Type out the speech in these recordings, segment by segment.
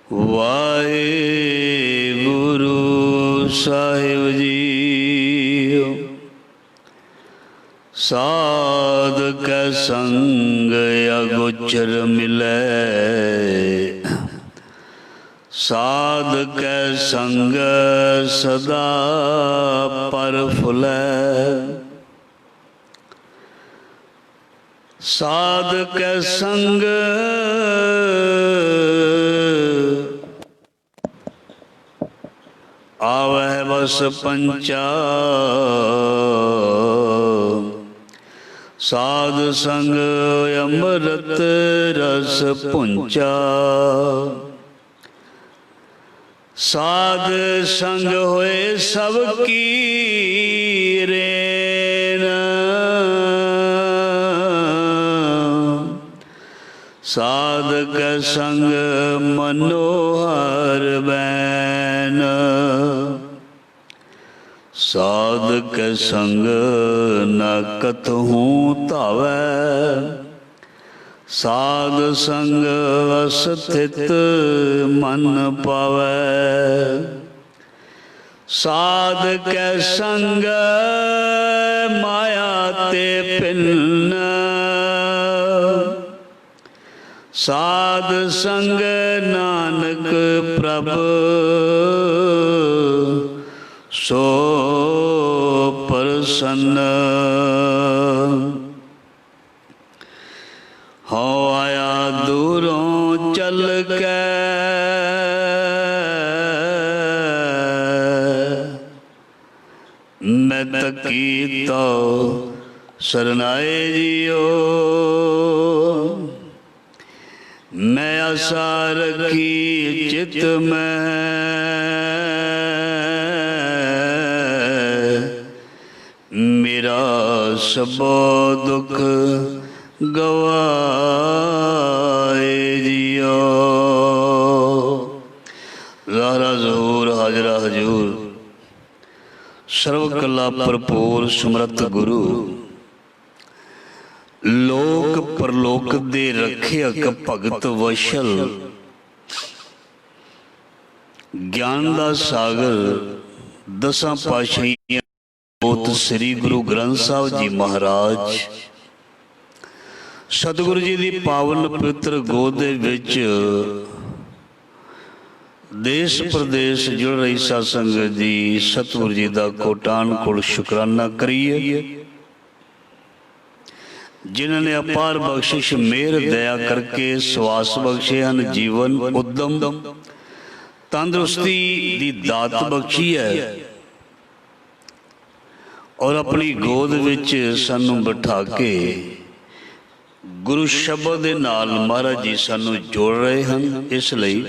वाहेगुरु साहिब जी। साध कै संग अगोचर मिलै, साध कै संग सदा पर फुलै। साध कै संग आवै बस पंचा, साध संग अमृत रस पुंचा। साध संग होए सब की रेन, साध कै संग मनोहर बैन। साध कै संग न कतहूँ धावै, साध संग अस्थित मन पावै। साध कै संग माया ते भिन्न, साध संग नानक प्रभ सो प्रसन्न। हो आया दूरों चल के, मैं तकी तो शरणाए जियो। मैं आशा रखी चित में, मेरा सबो दुख गवाए जियो। ज़ाहरा ज़हूर हाजरा हजूर, सर्व कला भरपूर सुमरत गुरु। लोक परलोक दे रखियक भगत वशल, ज्ञान दा सागर दसां पातशाहियां बोत श्री गुरु ग्रंथ साहब जी महाराज। सतगुरु जी की पावन पवित्र गोद दे विच देश प्रदेश जुड़ रही साध संगत जी, सतगुरु जी का कोटान कोट शुकराना करिए, जिन्होंने अपार बख्शिश मेहर दया करके स्वास बख्शे हैं, जीवन उद्यम तंदुरुस्ती की दात बख्शी है और अपनी गोद विच सानू बिठा के गुरु शब्द दे नाल महाराज जी सानू जोड़ रहे हैं। इसलिए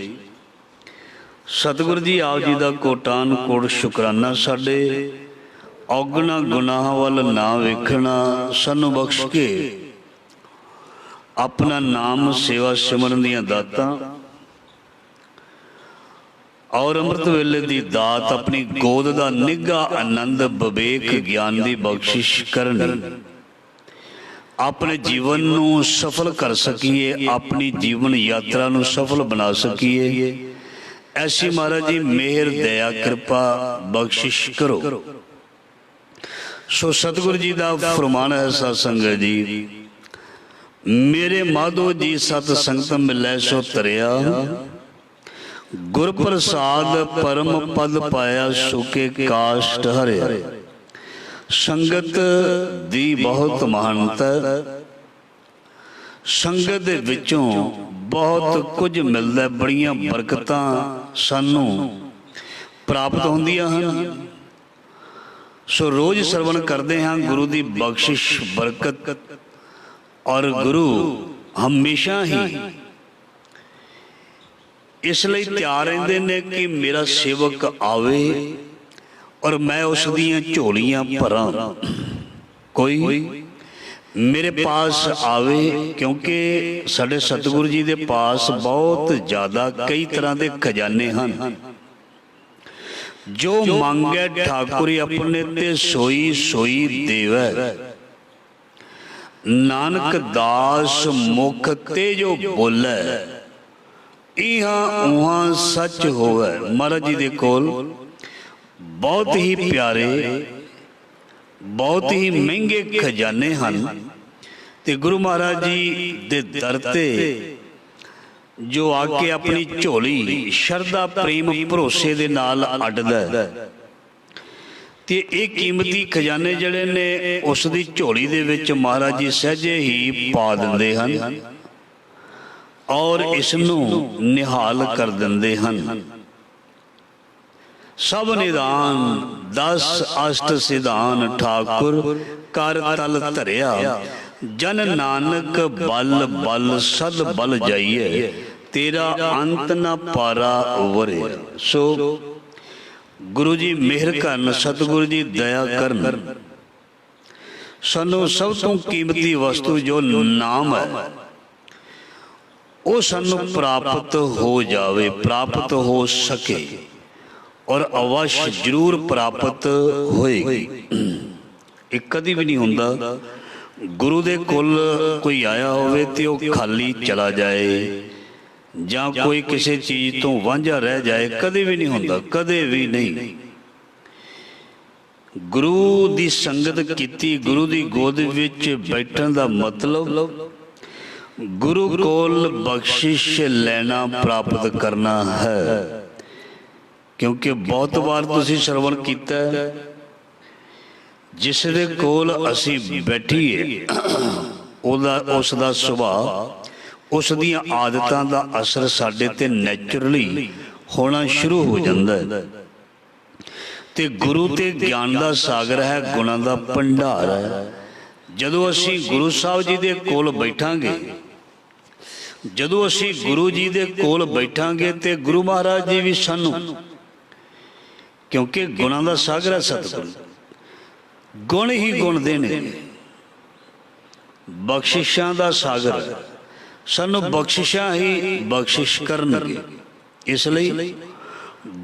सतगुरु जी आप जी का कोटान कोट शुकराना। साडे औगना गुनाह वाल ना वेखना, सानू बख्श के अपना नाम सेवा सिमरन दियां दातां और अमृत वेले दी दात अपनी गोद का निघा आनंद विवेक ज्ञान की बख्शिश करनी, अपने जीवन नू सफल कर सकीए, अपनी जीवन यात्रा नू सफल बना सकीए। ऐसी महाराज जी मेहर दया कृपा बख्शिश करो। सो सतगुरु जी का फरमान है साध संगत जी, मेरे माधो जी सत संगत मिलै सो तरिया, गुर प्रसाद परम पद पाया सुके काष्ट हरिया। संगत दी बहुत महानता, संगत दे विचों बहुत कुछ मिलता, बड़ियां बरकतां सानू प्राप्त होंदियां हैं। सो रोज सरवण करते हैं गुरु की बख्शिश बरकत, और गुरु हमेशा ही इसलिए तैयार रहते ने कि मेरा सेवक आवे और मैं उस दियां झोलियां भरा। कोई मेरे पास आवे, क्योंकि साडे सतगुरु जी के पास बहुत ज़्यादा कई तरह के खजाने हैं। जो मांगे ठाकुर अपने ते सोई सोई देवै, नानक दास मुख ते जो बोले इहाँ उहाँ सच होवे। महाराज जी दे कोल बहुत ही प्यारे बहुत ही महंगे खजाने हन ते गुरु महाराज जी दे दर ते जो आके अपनी झोली शरदा प्रेम भरोसे दे नाल अड्डदा है ते ये कीमती खजाने जिहड़े ने उस दी झोली दे विच महाराज जी सहजे ही पा दिंदे हन और इसनूं निहाल कर दिंदे हन। सब निदान 10 अष्ट सिधान ठाकुर कर तल धरिया जन नानक बल बल सद बल जाइए तेरा अंत न पारा वरे। सो गुरु जी मेहर करन सतगुरु जी दया करन सानू सब तो कीमती वस्तु जो नाम है वो सानू प्राप्त हो जावे प्राप्त हो सके और अवश्य जरूर प्राप्त होएगी। एक कदी भी नहीं हुंदा गुरु दे कोल कोई आया होवे ते वो खाली चला जाए जां कोई किसी चीज तो वांझा रह जाए, कदे भी नहीं हुंदा, कदे भी नहीं। गुरु दी संगत कीती गुरु दी गोद विच बैठण दा मतलब गुरु कोल बख्शिश लेना प्राप्त करना है। क्योंकि बहुत बार तुसीं श्रवण कीता है जिस दे कोल असीं बैठीए उस दा सुभाव उस दियां आदतां दा असर साडे ते नैचुरली होना शुरू हो जांदा है। ते गुरु ते ज्ञान दा सागर है, गुणां दा भंडार है। जदों असीं गुरु साहब जी दे कोल बैठांगे जदों असीं गुरु जी दे कोल बैठांगे ते गुरु महाराज जी भी सानू, क्योंकि गुणां दा सागर है सतगुरु, गुण ही गुण देने, बख्शिशां दा सागर है, सानू बख्शिशां ही बख्शिश करनगे। इसलिए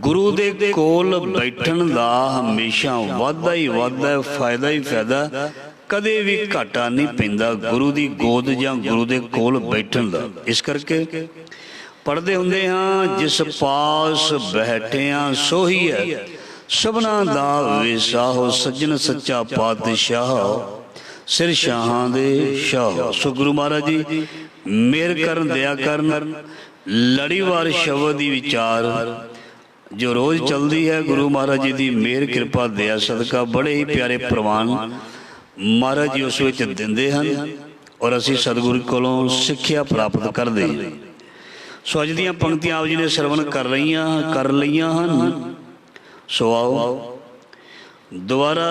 गुरु दे कोल बैठण दा हमेशा वाधा ही वाधा, फायदा ही फायदा, कदे भी घाटा नहीं पैंदा गुरु दी गोद जां गुरु दे कोल बैठण दा। इस करके पढ़दे हुंदे हां जिस पास बैठिया सो ही है सबना दा विसाहो सज्जन सच्चा पातशाह सिर शाहां दे शाह। सो गुरु महाराज जी मेहर करन दया करन। लड़ीवार शब्द दी विचार जो रोज चलती है गुरु महाराज जी की मेहर कृपा दया सदका बड़े ही प्यारे प्रवान महाराज जी उस विच दिंदे हन और असी सतगुरु कोलों सिक्ख्या प्राप्त करते हैं। सो अज दियां पंक्तियां आप जी ने श्रवण कर लईयां हन। सो आओ दोबारा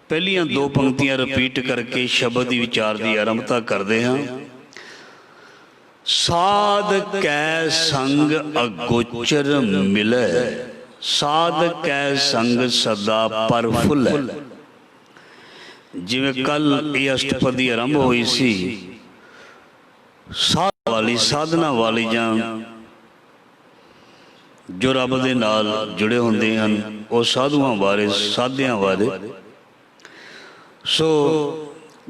पहलियां दो पंक्तियां रिपीट करके शब्द की विचार की आरंभता करते हैं। साध कै संग अगोचर मिले साध कै संग सदा पर फुल। जिवें कल ये अष्टपदी आरंभ हुई सी साध वाली साधना वाली जां जो रब दे नाल जुड़े हुंदे हन वो साधुआं बारे साधियां बारे। सो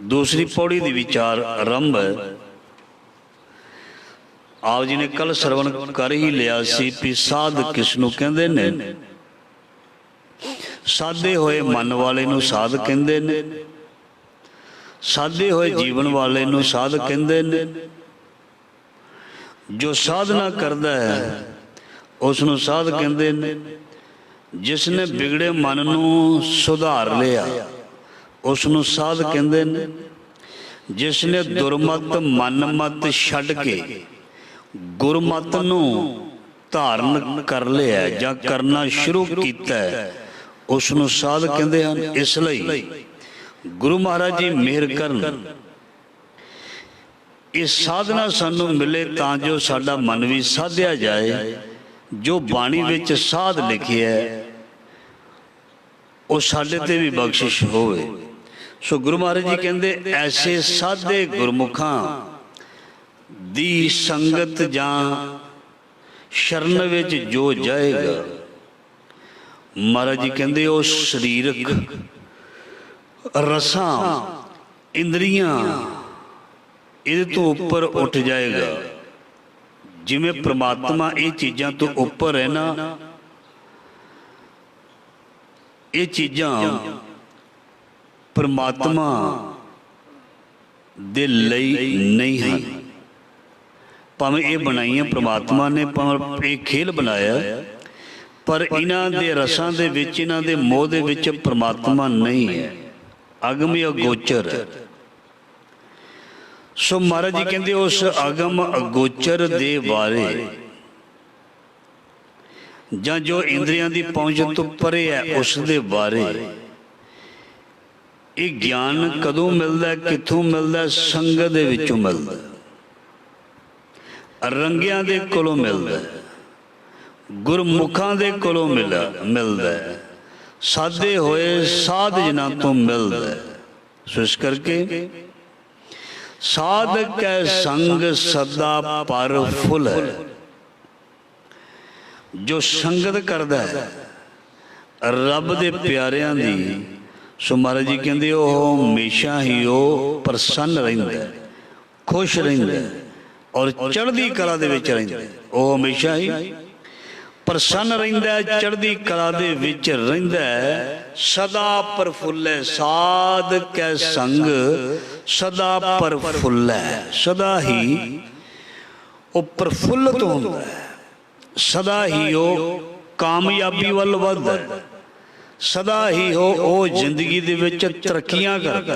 दूसरी पौड़ी दी विचार आरंभ है। आप जी ने कल श्रवण कर ही लिया सी भी साध किसनू कहंदे ने। साधे होए मन वाले नू साध कहंदे ने, साधे होए जीवन वाले नू साध कहंदे ने। जो साधना करदा है उसनू साध कहंदे ने। जिसने बिगड़े मन नू सुधार लिया उसनू साध कहंदे ने। जिसने दुरमत मन मत छड्ड के गुरमत नू धारण कर लिया जां करना शुरू कीता है उसनू साध कहंदे हन। इसलिए गुरु महाराज जी मेहर करन इस साधना सानू मिले तां जो साडा मन भी साधिया जाए। जो बाणी विच साध लिखिया है वो साडे ते भी बख्शिश होवे। सो गुरु महाराज जी कहंदे ऐसे साधे गुरमुखां दी संगत जां शरण विच जो जाएगा महाराज जी कहंदे वो शरीरक रसां इंद्रियां इहदे तो उपर उठ जाएगा। जिमें परमात्मा ये चीज़ां तो उपर है ना, ये चीज़ां परमात्मा दे लई नहीं हैं। भावें ये बनाइयां परमात्मा ने, भावें ये खेल बनाया, पर इन्हां दे रसां दे विच, इन्हां दे मोह दे विच परमात्मा नहीं है, अगम अगोचर है। सो महाराज जी कहते उस अगम अगोचर दे बारे जां जो इंद्रियां दी पहुंच तो परे है उस दे बारे ये ज्ञान कदों मिलता है, कित्थों मिलता है? संगत दे विचों मिलता है, रंगियां दे कोलों मिलता है, गुरमुखां दे कोलों मिलता है, साधे होए साध जिन्हां तो मिलता है। सो इस करके साध कै संग सदा पर फुल है। जो संगत करता है रब दे प्यारियां दी, सो महाराज जी कहते हमेशा ही वो प्रसन्न रहिंदा है, खुश रहिंदा है और चढ़दी कला दे विच रहिंदा है। वो हमेशा ही प्रसन्न रहिंदा है, चढ़दी कला दे विच रहिंदा है, सदा प्रफुल्ल। साध कै संग सदा प्रफुल्ल, सदा ही वो प्रफुल्लत होंदा है, सदा ही वो कामयाबी वल वधदा है, सदा ही वो जिंदगी दे विच तरक्कियां करदा,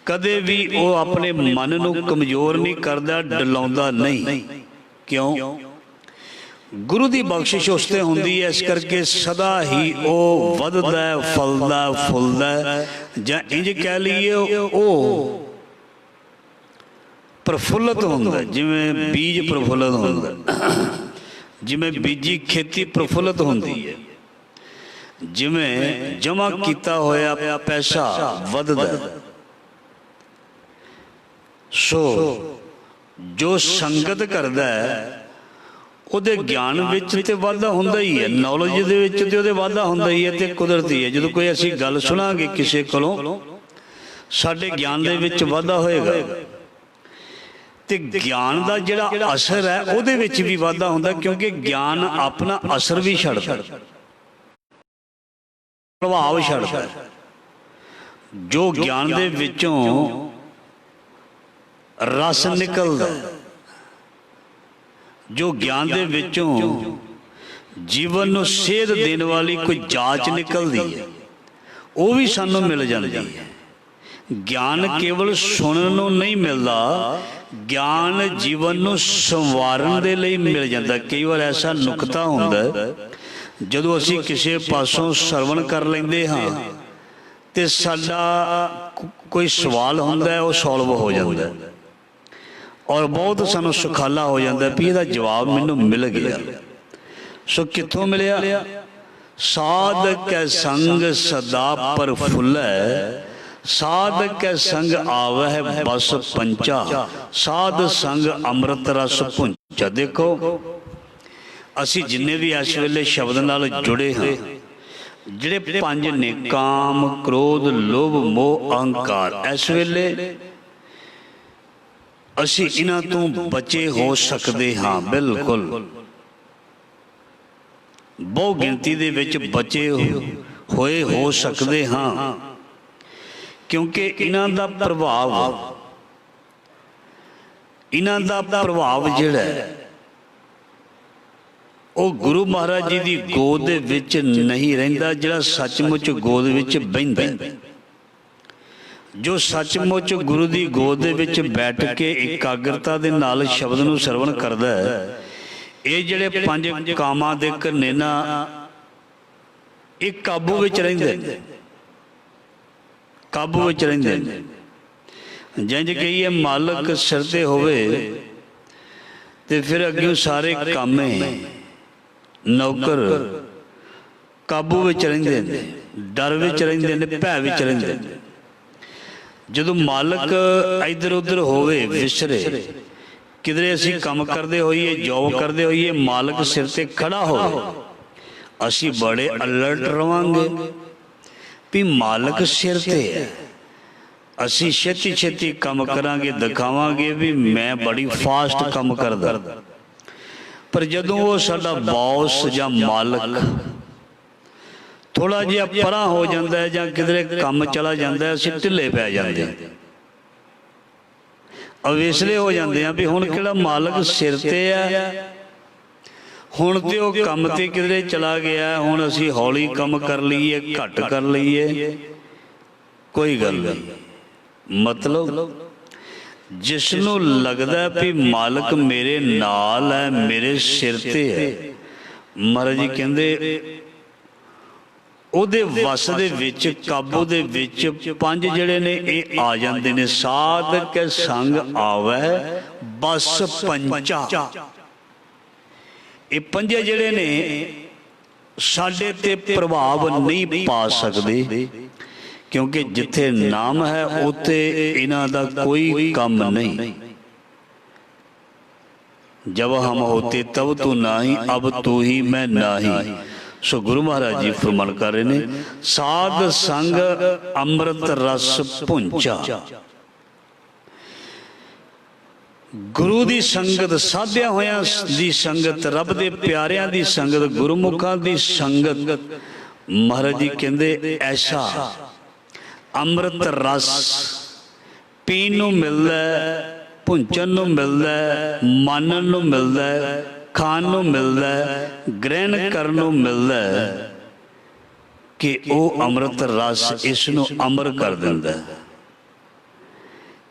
कदे भी वो अपने मन नूं कमजोर नहीं करदा, डलाउंदा नहीं। क्यों? गुरु की बख्शिश उसते होंदी है, इस करके सदा ही वो वधदा फलदा फुलदा, जां इंज कह लीए वो प्रफुल्लत होंदा, जिवें बीज प्रफुल्लत होंदा, जिवें बीजी खेती प्रफुल्लत होंदी है, जिवें जमा किया होया पैसा वधदा। सो जो संगत करदा है ਉਹਦੇ ਗਿਆਨ ਵਿੱਚ ਤੇ ਵਾਧਾ ਹੁੰਦਾ ਹੀ ਹੈ, ਨੌਲੇਜ ਦੇ ਵਿੱਚ ਤੇ ਉਹਦੇ ਵਾਧਾ ਹੁੰਦਾ ਹੀ ਹੈ, ਤੇ ਕੁਦਰਤੀ ਹੈ। ਜਦੋਂ ਕੋਈ ਅਸੀਂ ਗੱਲ ਸੁਣਾਂਗੇ ਕਿਸੇ ਕੋਲੋਂ ਸਾਡੇ ਗਿਆਨ ਦੇ ਵਿੱਚ ਵਾਧਾ ਹੋਏਗਾ, ਤੇ ਗਿਆਨ ਦਾ ਜਿਹੜਾ ਅਸਰ ਹੈ ਉਹਦੇ ਵਿੱਚ ਵੀ ਵਾਧਾ ਹੁੰਦਾ, ਕਿਉਂਕਿ ਗਿਆਨ ਆਪਣਾ ਅਸਰ ਵੀ ਛੱਡਦਾ, ਪ੍ਰਭਾਵ ਛੱਡਦਾ। ਜੋ ਗਿਆਨ ਦੇ ਵਿੱਚੋਂ ਰਸ ਨਿਕਲਦਾ, जो ज्ञान दे विचों जीवन नूं सेध देने वाली कोई जाच निकलती है, वो भी सानू मिल जाती है। ज्ञान केवल सुनने नूं नहीं मिलता, ज्ञान जीवन नूं संवारन दे लई मिल जाता। कई बार ऐसा नुकता हुंदा जदों असीं किसी पासों सरवण कर लैंदे हां ते साडा कोई सवाल हुंदा है, वो सॉल्व हो जाता है और बहुत सानू सुखाला हो जाता भी इसका जवाब मैनू मिल गया। सो कित्थों मिलिया? साध कै संग सदा प्रफुल्ल, साध कै संग आवै बस पंचा, साध संग अमृत रस पुंचा। देखो असी जिन्ने भी इस वेले शब्द नाल जुड़े हाँ, जिहड़े पंज ने काम क्रोध लोभ मोह अहंकार, इस वेले असी इन्हां तो बचे हो सकते हाँ, बिल्कुल बहु गिनती दे विच बचे होए हो सकते हाँ, क्योंकि इन्हां दा प्रभाव जिहड़ा है वो गुरु महाराज जी की गोद दे विच नहीं रहिंदा, जिहड़ा सचमुच गोद विच बहिंदा। जो सचमुच गुरु की गोद दे विच बैठ के एकाग्रता दे नाल शब्द नूं सरवण करदा है, ये जिहड़े पंज कामां दे घने ना ये काबू विच रहिंदे, काबू विच रहिंदे। जिंज कहिए मालक सिर ते होवे ते फिर अग्गों सारे कामे नौकर काबू विच रहिंदे ने, डर विच रहिंदे ने, भै विच रहिंदे ने। जदों मालक इधर उधर होवे विसरे, किधरे असी काम करते होइए जॉब करते होइए, मालक सिर ते खड़ा हो, असी बड़े अलर्ट रवांगे भी मालक सिर ते है। असी छेती छेती काम करांगे, दिखावांगे भी मैं बड़ी फास्ट काम करदा। पर जदों वो साडा बॉस या मालक थोड़ा जिहा परा हो जाता है जां किधरे काम चला जाता है, असीं ढिले पै जाते हैं, अवेसले हो जाते हैं भी हुण किहड़ा मालक सिर ते है, हुण ते वो काम ते किधरे चला गया, हुण असीं हौली काम कर लीए, घट कर लीए, कोई गल नहीं। मतलब जिसनों लगदा भी मालक मेरे नाल है, मेरे सिर ते है, महाराज जी कहंदे ਉਹਦੇ ਵਸ ਦੇ ਵਿੱਚ ਕਾਬੂ ਦੇ ਵਿੱਚ ਪੰਜ ਜਿਹੜੇ ਨੇ ਇਹ ਆ ਜਾਂਦੇ ਨੇ। ਸਾਧ ਕੇ ਸੰਗ ਆਵੇ ਬਸ ਪੰਚਾ, ਇਹ ਪੰਜੇ ਜਿਹੜੇ ਨੇ ਸਾਡੇ ਤੇ ਪ੍ਰਭਾਵ ਨਹੀਂ ਪਾ ਸਕਦੇ, क्योंकि जिथे नाम है उत्थे इन्हां दा कोई काम नहीं। जब हम होते तब तू नाही, अब तू ही मैं नाही। सो गुरु महाराज जी फरमान कर रहे ने, साध संग अमृत रस पुंचा। गुरु दी संगत, साध्या होया दी संगत, रब दे प्यारियां दी संगत, गुरुमुखां दी संगत, महाराज जी कहंदे ऐसा अमृत रस पीन नूं मिलदा है, भुंचन नूं मिलदा है, मानन नूं मिलदा है, खाण नूं मिलदा है, ग्रहण करन नूं मिलदा है कि वो अमृत रस इस नूं अमर कर दिंदा है।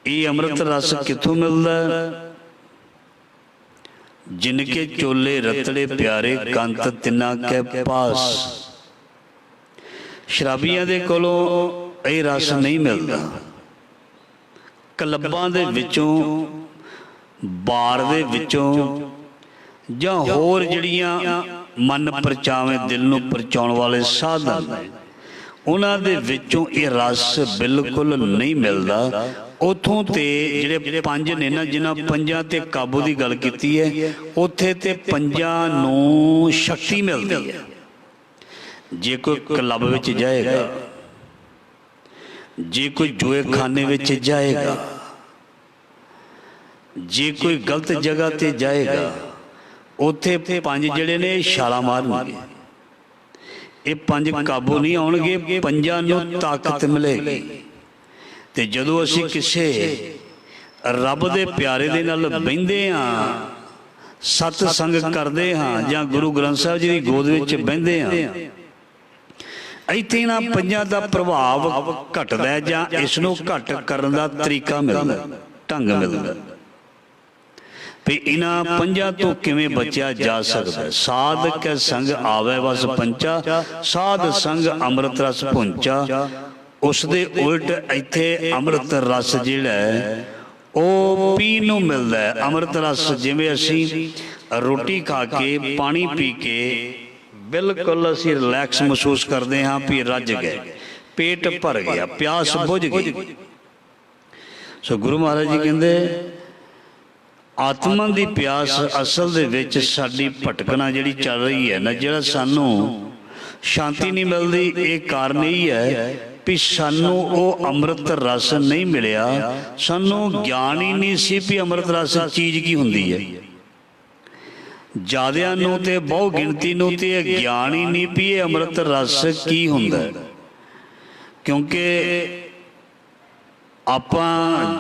ये अमृत रस कित्थों मिलदा है? जिनके चोले रतड़े प्यारे कंत तिना के पास। शराबियां दे कोलों ਇਹ रस नहीं मिलता। क्लबां दे विचों, बार दे विचों जां होर जिहड़ियां मन परचावे दिल नूं परचाउण वाले साधन उन्हां दे विचों ये रस बिल्कुल नहीं मिलता। उथों ते जिहड़े पंज ने ना, जिन्हां पंजां ते काबू दी गल कीती है, उत्थे ते पंजां नूं शक्ति मिलदी है। जे कोई क्लब विच जाएगा, जे कोई जुए खाने विच जाएगा, जे कोई गलत जगह ते जाएगा, उत्थे पंज जिहड़े ने छाला मारनगे। ये पंज काबू नहीं आउणगे, पंजां नूं ताकत मिलेगी। ते जदों असीं किसे रब दे प्यारे दे नाल बहिंदे हां, सत संग करदे हां, जां गुरु ग्रंथ साहिब जी दी गोद विच बहिंदे हां, ਇੱਥੇ ਇਹਨਾਂ ਪੰਜਾਂ ਦਾ ਪ੍ਰਭਾਵ ਘਟਦਾ ਹੈ ਜਾਂ ਇਸ ਨੂੰ ਘਟ ਕਰਨ ਦਾ ਤਰੀਕਾ ਮਿਲਦਾ, ਢੰਗ ਮਿਲਦਾ ਵੀ ਇਹਨਾਂ ਪੰਜਾਂ ਤੋਂ ਕਿਵੇਂ ਬਚਿਆ ਜਾ ਸਕਦਾ। ਸਾਧ ਕੇ ਸੰਗ ਆਵੇ ਬਸ ਪੰਚਾ, ਸਾਧ ਸੰਗ ਅੰਮ੍ਰਿਤ ਰਸ ਪੁੰਚਾ। ਉਸ ਦੇ ਉਲਟ ਇੱਥੇ ਅੰਮ੍ਰਿਤ ਰਸ ਜਿਹੜਾ ਹੈ ਉਹ ਪੀਣ ਨੂੰ ਮਿਲਦਾ ਹੈ। ਅੰਮ੍ਰਿਤ ਰਸ ਜਿਵੇਂ ਅਸੀਂ ਰੋਟੀ ਖਾ ਕੇ, ਪਾਣੀ ਪੀ ਕੇ बिल्कुल असी रिलैक्स महसूस करते हाँ भी रज गए, पेट भर गया, प्यास बुझ गई। सो गुरु महाराज जी कहते आत्मा की प्यास असल दे विच साडी भटकना जिहड़ी चल रही है ना, जिहड़ा सानू शांति नहीं मिलती, ये कारण यही है भी सानू वो अमृत रस नहीं मिलिया। सानू ज्ञान ही नहीं सी भी अमृत रस चीज़ की हुंदी है। ज़्यादियां नूं ते बहु गिणती नूं ते ज्ञान ही नहीं भी ये अमृत रस की हुंदा है, क्योंकि आपां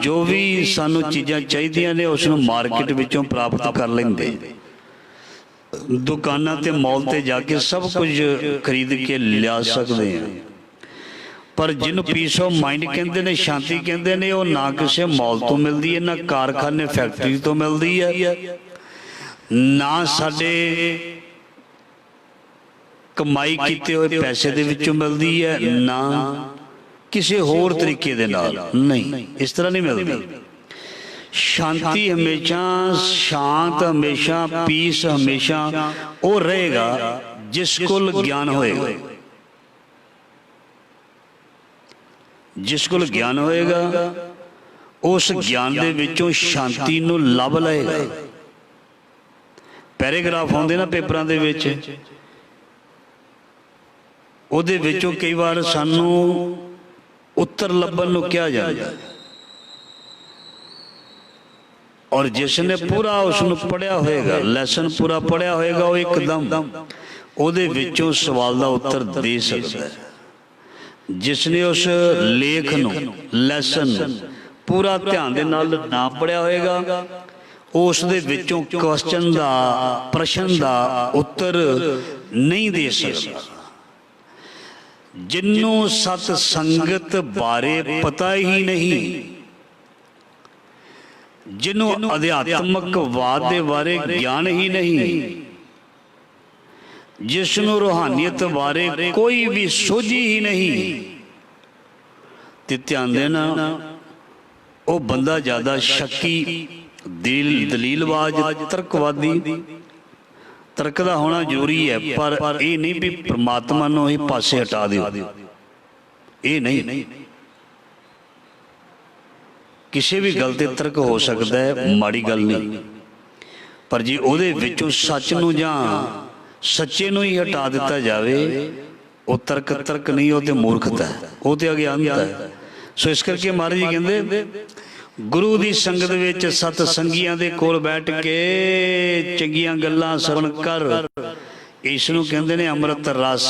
जो भी सानू चीज़ां चाहीदियां ने उसनूं मार्केट विचों प्राप्त कर लैंदे, दुकानां ते मॉल ते जाके सब कुछ खरीद के लिया सकते हैं। पर जिन्हों पीस ऑफ माइंड कहते हैं, शांति कहते हैं, वो ना किसी मॉल तो मिलती है, ना कारखाने फैक्ट्री तो मिलती है, ना साडे कमाई कीते हुए पैसे दे विचों मिलती है, ना किसी होर तरीके दे नाल नहीं, इस तरह नहीं मिलती। शांति हमेशा, शांत हमेशा, पीस हमेशा वो रहेगा जिस कोल ज्ञान होएगा। जिस कोल ज्ञान होएगा उस ज्ञान दे विचों शांति नूं लभ लएगा। पैराग्राफ आउंदे ना पेपरां दे विच, उहदे विचों कई बार सानू उत्तर लभण नूं कहा जांदा, और जिसने पूरा उसनूं पढ़िया होएगा, लैसन पूरा पढ़िया होएगा, वो एकदम ਉਹਦੇ ਵਿੱਚੋਂ सवाल का उत्तर दे सकता है। जिसने उस लेख नूं, लैसन पूरा ध्यान दे नाल ना पढ़िया होएगा, उस दे विचों क्वेश्चन का, प्रश्न का उत्तर नहीं दे सकता। जिन्हों सत संगत बारे पता ही नहीं, जिन्हों अध्यात्मकवाद के बारे ज्ञान ही नहीं, जिसनों रूहानियत बारे कोई भी सोझी ही नहीं, ते ध्यान देना वो बंदा ज़्यादा शक्की, दलीलबाज, तर्कवादी। तर्क का होना जरूरी है, पर यह नहीं भी परमात्मा नूं ही पासे हटा दिओ, ये नहीं। किसी भी गल ते तर्क हो सकता है, माड़ी गल नहीं, पर जी उहदे विचों सच नूं जां सच्चे नूं ही हटा दिता जाए, वो तर्क नहीं, वो तो मूर्खता है, वो तो अज्ञानता है। सो इस करके महाराज जी कहते गुरु की संगत विच सत संगियां दे कोल बैठ के चंगियां गल्लां सरवण कर, इसनूं कहंदे ने अमृत रस।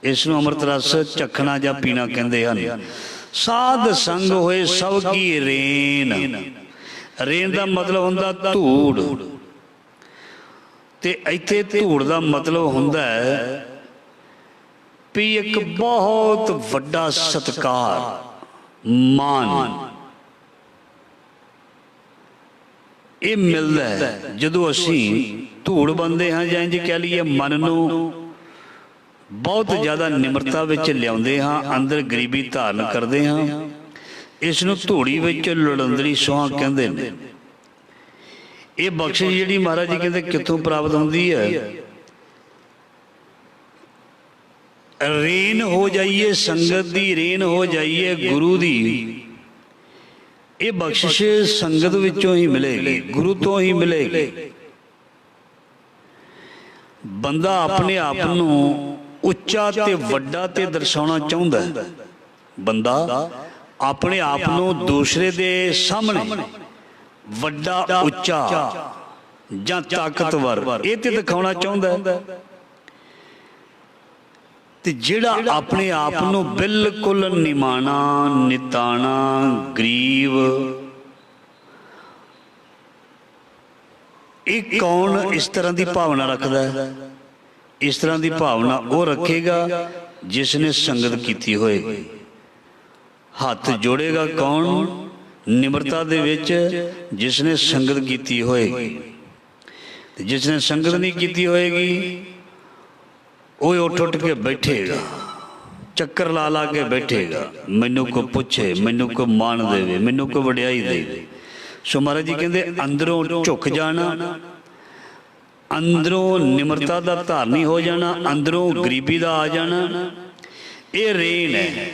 इसनूं अमृत रस चखना जां पीना कहंदे हन। साध संग होए सब की रेन। रेन का मतलब हुंदा धूड़, ते इत्थे धूड़ का मतलब हुंदा है भी एक बहुत वड्डा सत्कार, मान, ये मिलता है जदों असी धूड़ बनते हाँ, जां इंज कह लीए मन नूं बहुत ज़्यादा निमरता विच लियाउंदे हाँ, अंदर गरीबी धारण करते हाँ। इसनूं धूड़ी विच लड़ंदरी सोहां कहंदे ने। ये बख्शिश जी महाराज जी कहते कितों प्राप्त होती है? रेन हो जाइए, संगत दी रेन हो जाइए गुरु दी। ये बख्शिश संगत विचों ही मिलेगी, गुरु तो ही मिलेगी। बंदा अपने आप नूं उच्चा ते वड्डा ते दर्शाना चाहुंदा है। बंदा अपने आप नूं दूसरे दे सामने वड्डा, उच्चा जां ताकतवर ये ते दिखाना चाहुंदा है। ते जिहड़ा अपने आप नूं बिल्कुल निमाना, निताना, गरीब, एक कौन इस तरह की भावना रखता है? इस तरह की भावना वो रखेगा जिसने संगत की होएगी। हाथ जोड़ेगा कौन? निमरता दे विच जिसने संगत की होएगी। जिसने संगत नहीं की होएगी वो उठ के बैठेगा, चक्कर ला ला के बैठेगा, मैनू को पूछे, मैनू को मान देवे, मैनू को वड्याई देवे। सो महाराज जी कहते अंदरों झुक जाना, अंदरों निमरता का धारनी हो जाना, अंदरों गरीबी का आ जाना, ये रेन है।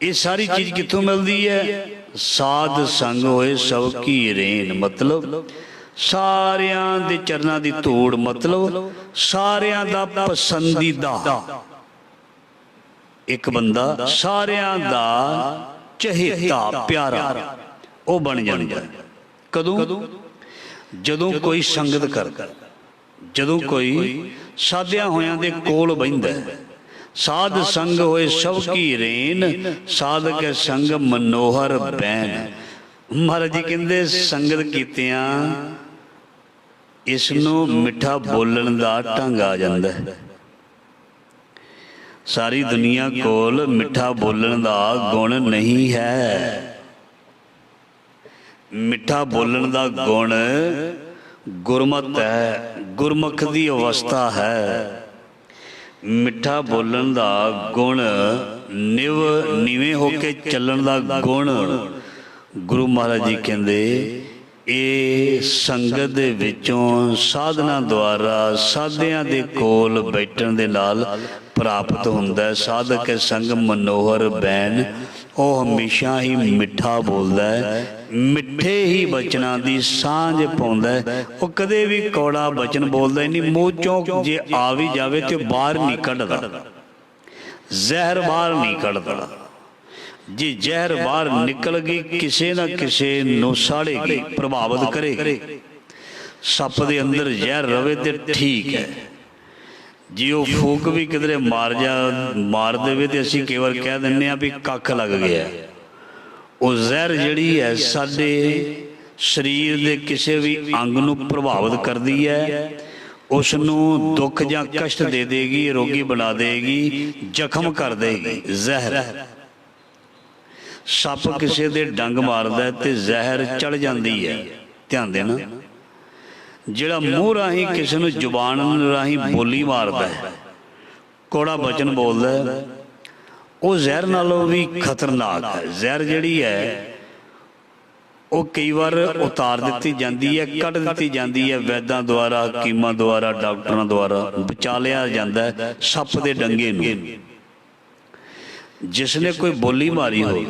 ये सारी चीज कितों मिलती है? साध संग होए सब की रेन, मतलब सारियां दे चरनां दी धूड़, मतलब सारियां दा पसंदीदा। एक बंदा सारियां दा चहेता, प्यारा, वो बन जाता है। कदों? जदों कोई संगत करदा, जदों कोई साधिया होयां दे कोल बहिंदा है। साध संग होए सब की रेन, साध के संग मनोहर बैन। महाराज जी कहते संगत कीतियां इसनों मिठा बोलन का ढंग आ जाता है। सारी दुनिया कोल मिठा बोलन का गुण नहीं है। मिठा बोलन का गुण गुरमत है, गुरमुख की अवस्था है। मिठा बोलन का गुण नीवे होके चलन का गुण। गुरु महाराज जी कहते ये संगत दे विचों साधना द्वारा साधियां दे कोल बैठण दे नाल प्राप्त हुंदा है। साधक के संग मनोहर बैन, वो हमेशा ही मिठा बोलता है, मिठे ही बचना की सांझ पाउंदा है। वो कदे भी कौड़ा बचन बोलता ही नहीं। मूँह चों जे आ भी जावे तो बाहर नहीं कढ़दा, जहर बाहर नहीं कढ़दा। जे जहर बाहर निकल गई किसी ना किसी नूं साड़ेगी, प्रभावित करेगी। सप दे अंदर जहर रवे तो ठीक है, जे वो फूक भी किधरे मार देवे तो असीं कई बार कह दिंदे आ भी कख लग गया। वो जहर जिहड़ी है साडे शरीर के किसी भी अंग नूं प्रभावित करती है, उसनूं दुख जां कष्ट दे देगी, रोगी बना देगी, जख्म कर देगी। जहर सप किसी दे डंग मारदा ते जहर चढ़ जाती है। ध्यान देना, जिहड़ा मूँह राही किसी नूं जुबान राही बोली मारदा है, कौड़ा बचन बोलदा है, वो जहर नालों भी खतरनाक है। जहर जिहड़ी है वो कई बार उतार दी जाती है, कढ़ दी जाती है, वैद्यां द्वारा, हकीमां द्वारा, डॉक्टरां द्वारा बचा लिया जाता है सप के डंगे नूं। जिसने कोई बोली मारी हो,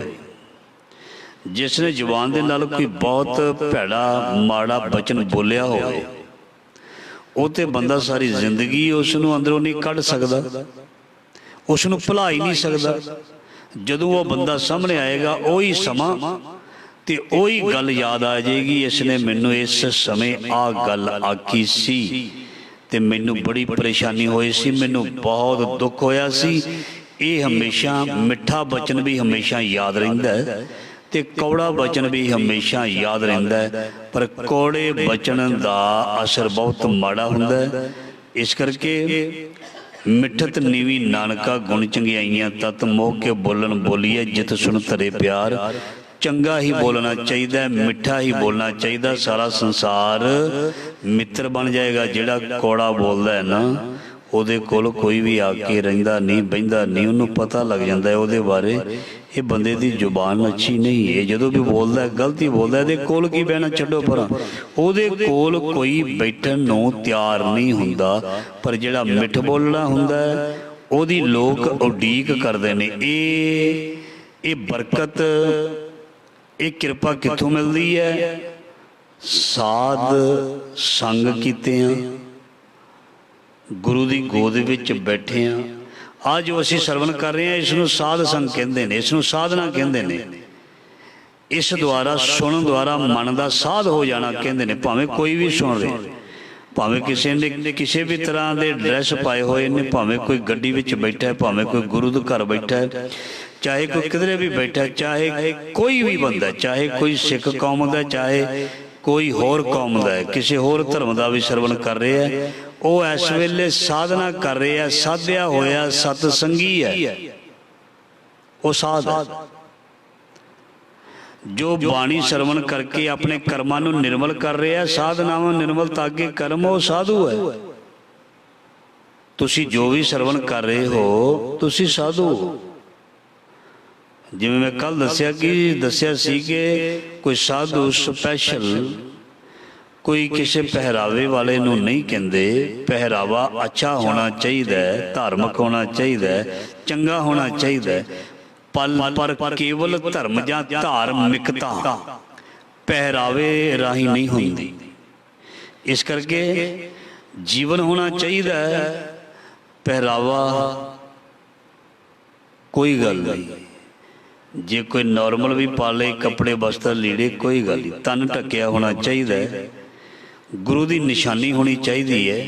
जिसने जुबान दे नाल कोई बहुत भैड़ा माड़ा बचन बोलिया हो, वो तो बंदा सारी जिंदगी उसनूं अंदरों नहीं कढ़ सकदा, उसनूं भुला ही नहीं सकदा। जदों वो बंदा सामने आएगा उही समा ते उही गल याद आ जाएगी, इसने मैनू इस समय आ गल आखी सी ते मैनू बड़ी परेशानी होई सी, मैनू बहुत दुख होया सी। ये हमेशा मिठा बचन भी हमेशा याद रहिंदा है ते कौड़ा बचन भी हमेशा याद रहिंदा है, पर कौड़े बचन दा असर बहुत माड़ा हुंदा है। इस करके मिठत नीवी नानका गुण चंगियाइयां तत मोह के बोलन बोलीए, जित सुन धरे प्यार। चंगा ही बोलना चाहिए, मिठा ही बोलना चाहिए, सारा संसार मित्र बन जाएगा। जिहड़ा कौड़ा बोलदा है ना, ਉਹਦੇ ਕੋਲ कोई भी आके रहिंदा नहीं, बहिंदा नहीं, ਉਹਨੂੰ पता लग जाता है ਉਹਦੇ बारे ये बंदे की जुबान अच्छी नहीं है। ਜਦੋਂ भी बोलता है गलत ही बोलता है, ਇਹਦੇ ਕੋਲ ਕੀ ਬਹਿਣਾ, ਛੱਡੋ ਪਰਾਂ। ਉਹਦੇ ਕੋਲ कोई बैठण ਨੂੰ ਤਿਆਰ नहीं ਹੁੰਦਾ, पर ਜਿਹੜਾ ਮਿੱਠ ਬੋਲਣਾ ਹੁੰਦਾ है ਉਹਦੀ ਲੋਕ ਉਡੀਕ ਕਰਦੇ ਨੇ। ਇਹ ਬਰਕਤ, ਇਹ ਕਿਰਪਾ ਕਿੱਥੋਂ ਮਿਲਦੀ है? साध संग कीतियां, गुरु की गोद विच बैठे हाँ। आज जो असी सरवण कर रहे हैं इसनूं साध संग कहते हैं, इसनूं साधना कहते हैं। इस द्वारा सुनन द्वारा मन का साध हो जाना कहते हैं। भावें कोई भी सुन रहे, भावें किसी ने किसी भी तरह के ड्रैस पाए हुए ने, भावें कोई गड्डी विच बैठा है, भावें कोई गुरु के घर बैठा है, चाहे कोई किधरे भी बैठा है, चाहे कोई भी बंदा, चाहे कोई सिख कौम का, चाहे कोई होर कौम का है, किसी होर धर्म का भी सरवण कर रहे हैं, वो इस वेले साधना कर रहे हैं। साध्या होया सतसंगी है, वो साध है। जो बाणी सरवण करके अपने कर्मां नूं निर्मल कर रहे हैं, साधनावां निर्मल ताके कर्म, वो साधु है। तुसी जो भी सरवण कर रहे हो, तुसी साधु हो। जिवें मैं कल दस्या सी कि कोई साधु स्पैशल कोई किसी पहरावे वाले नूं नहीं कहते। पहरावा अच्छा होना चाहिए, धार्मिक होना चाहिए, चंगा होना चाहिए, पर केवल धर्म जां धार्मिकता पहरावे राही नहीं होंदी। इस करके जीवन होना चाहिए, पहरावा कोई गल नहीं। जे कोई नॉर्मल भी पाले कपड़े वस्त्र लीड़े कोई गल नहीं, तन ढकिया होना चाहिए, गुरु की निशानी होनी चाहिए है।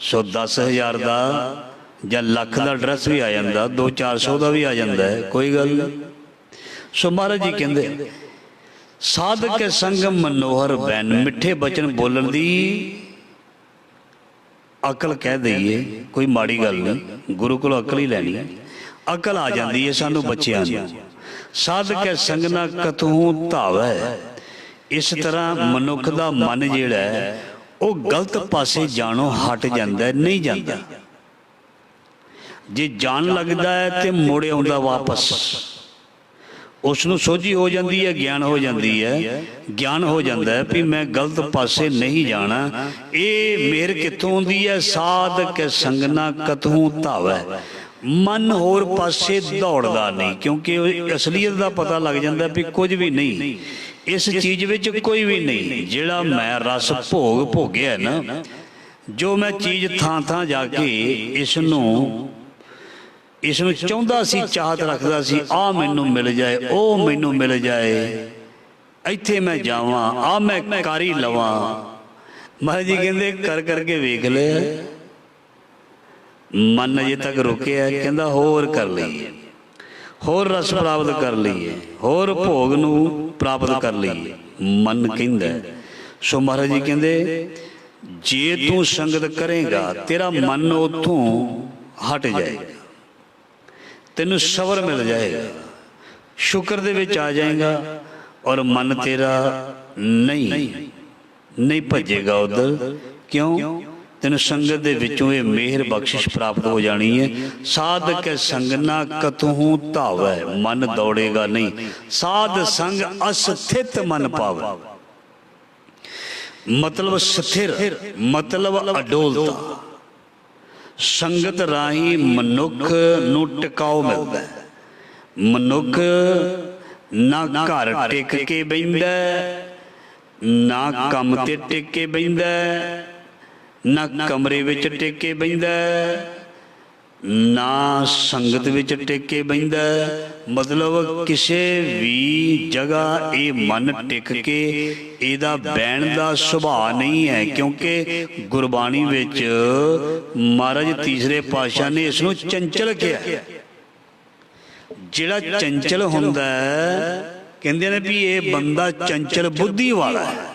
सो 10,000 का ਜਾਂ ਲੱਖ ਦਾ ड्रैस भी आ जाता, 200-400 का भी आ जाता है, कोई गल नहीं। सो महाराज जी कहते साध के संग मनोहर बैन, मिठे बचन बोलन दी अकल कह दईए, कोई माड़ी गल नहीं, गुरु को अकल ही लैनी, अकल आ जाती है सानू बच्चियां नूं। साध के संग ना कतहूं धावै, इस तरह मनुख का मन जिहड़ा है वो गलत पासे जाणों हट जाता है, नहीं जाता। जे जान लगता है तो मुड़े आउंदा वापस, उसनूं सोझी हो जाती है, ज्ञान हो जाती है, ज्ञान हो जाता है भी मैं गलत पासे नहीं जाना। ये मेहर कित्थों आउंदी है? साध के संग ना कतहूं धावै, मन होर पासे दौड़दा नहीं, क्योंकि असलीयत का पता लग जाता भी कुछ भी नहीं, इस चीज़ विच कोई भी नहीं। जिहड़ा मैं रस भोगिया ना, जो मैं चीज़ थां थां जाके इसनूं इसनूं चाहुंदा सी, चाहत रखदा सी, आ मैनूं मिल जाए, ओ मैनूं मिल जाए, इत्थे मैं जावां, आ मैं कर ही लवां। महाराज जी कहंदे कर करके वेख लिया, मन अजे तक रुकिया, कहंदा होर कर लईए, होर रस प्राप्त कर लईए, होर भोग नूं प्राप्त कर लईए। मन कहंदा। सो महाराज जी कहंदे जे तू संगत करेगा तेरा मन उतों हट जाएगा, तेनू सबर मिल जाएगा, शुक्र दे विच आ जाएगा और मन तेरा नहीं भजेगा उधर। क्यों? तेन संगत दे विचों ये मेहर बख्शिश प्राप्त हो जानी है। साध के संग ना कतहूँ धावै, मन दौड़ेगा नहीं, साध संग अस्थित मन पावै। मतलब स्थिर, मतलब अडोलता। संगत राही मनुख नूं टिकाऊ मिलता है। मनुख ना घर टिक के बहिंदा, ना काम ते टिक के बहिंदा, ना कमरे विच टिक के बहिंदा, ना संगत विच टिक के बहिंदा। मतलब किसी भी जगह ये मन टिक के इहदा बैण दा सुभाव नहीं है। क्योंकि गुरबाणी विच महाराज तीसरे पातशाह ने इसनूं चंचल कहा। जिहड़ा चंचल हुंदा कहंदे ने भी ये बंदा चंचल बुद्धि वाला है,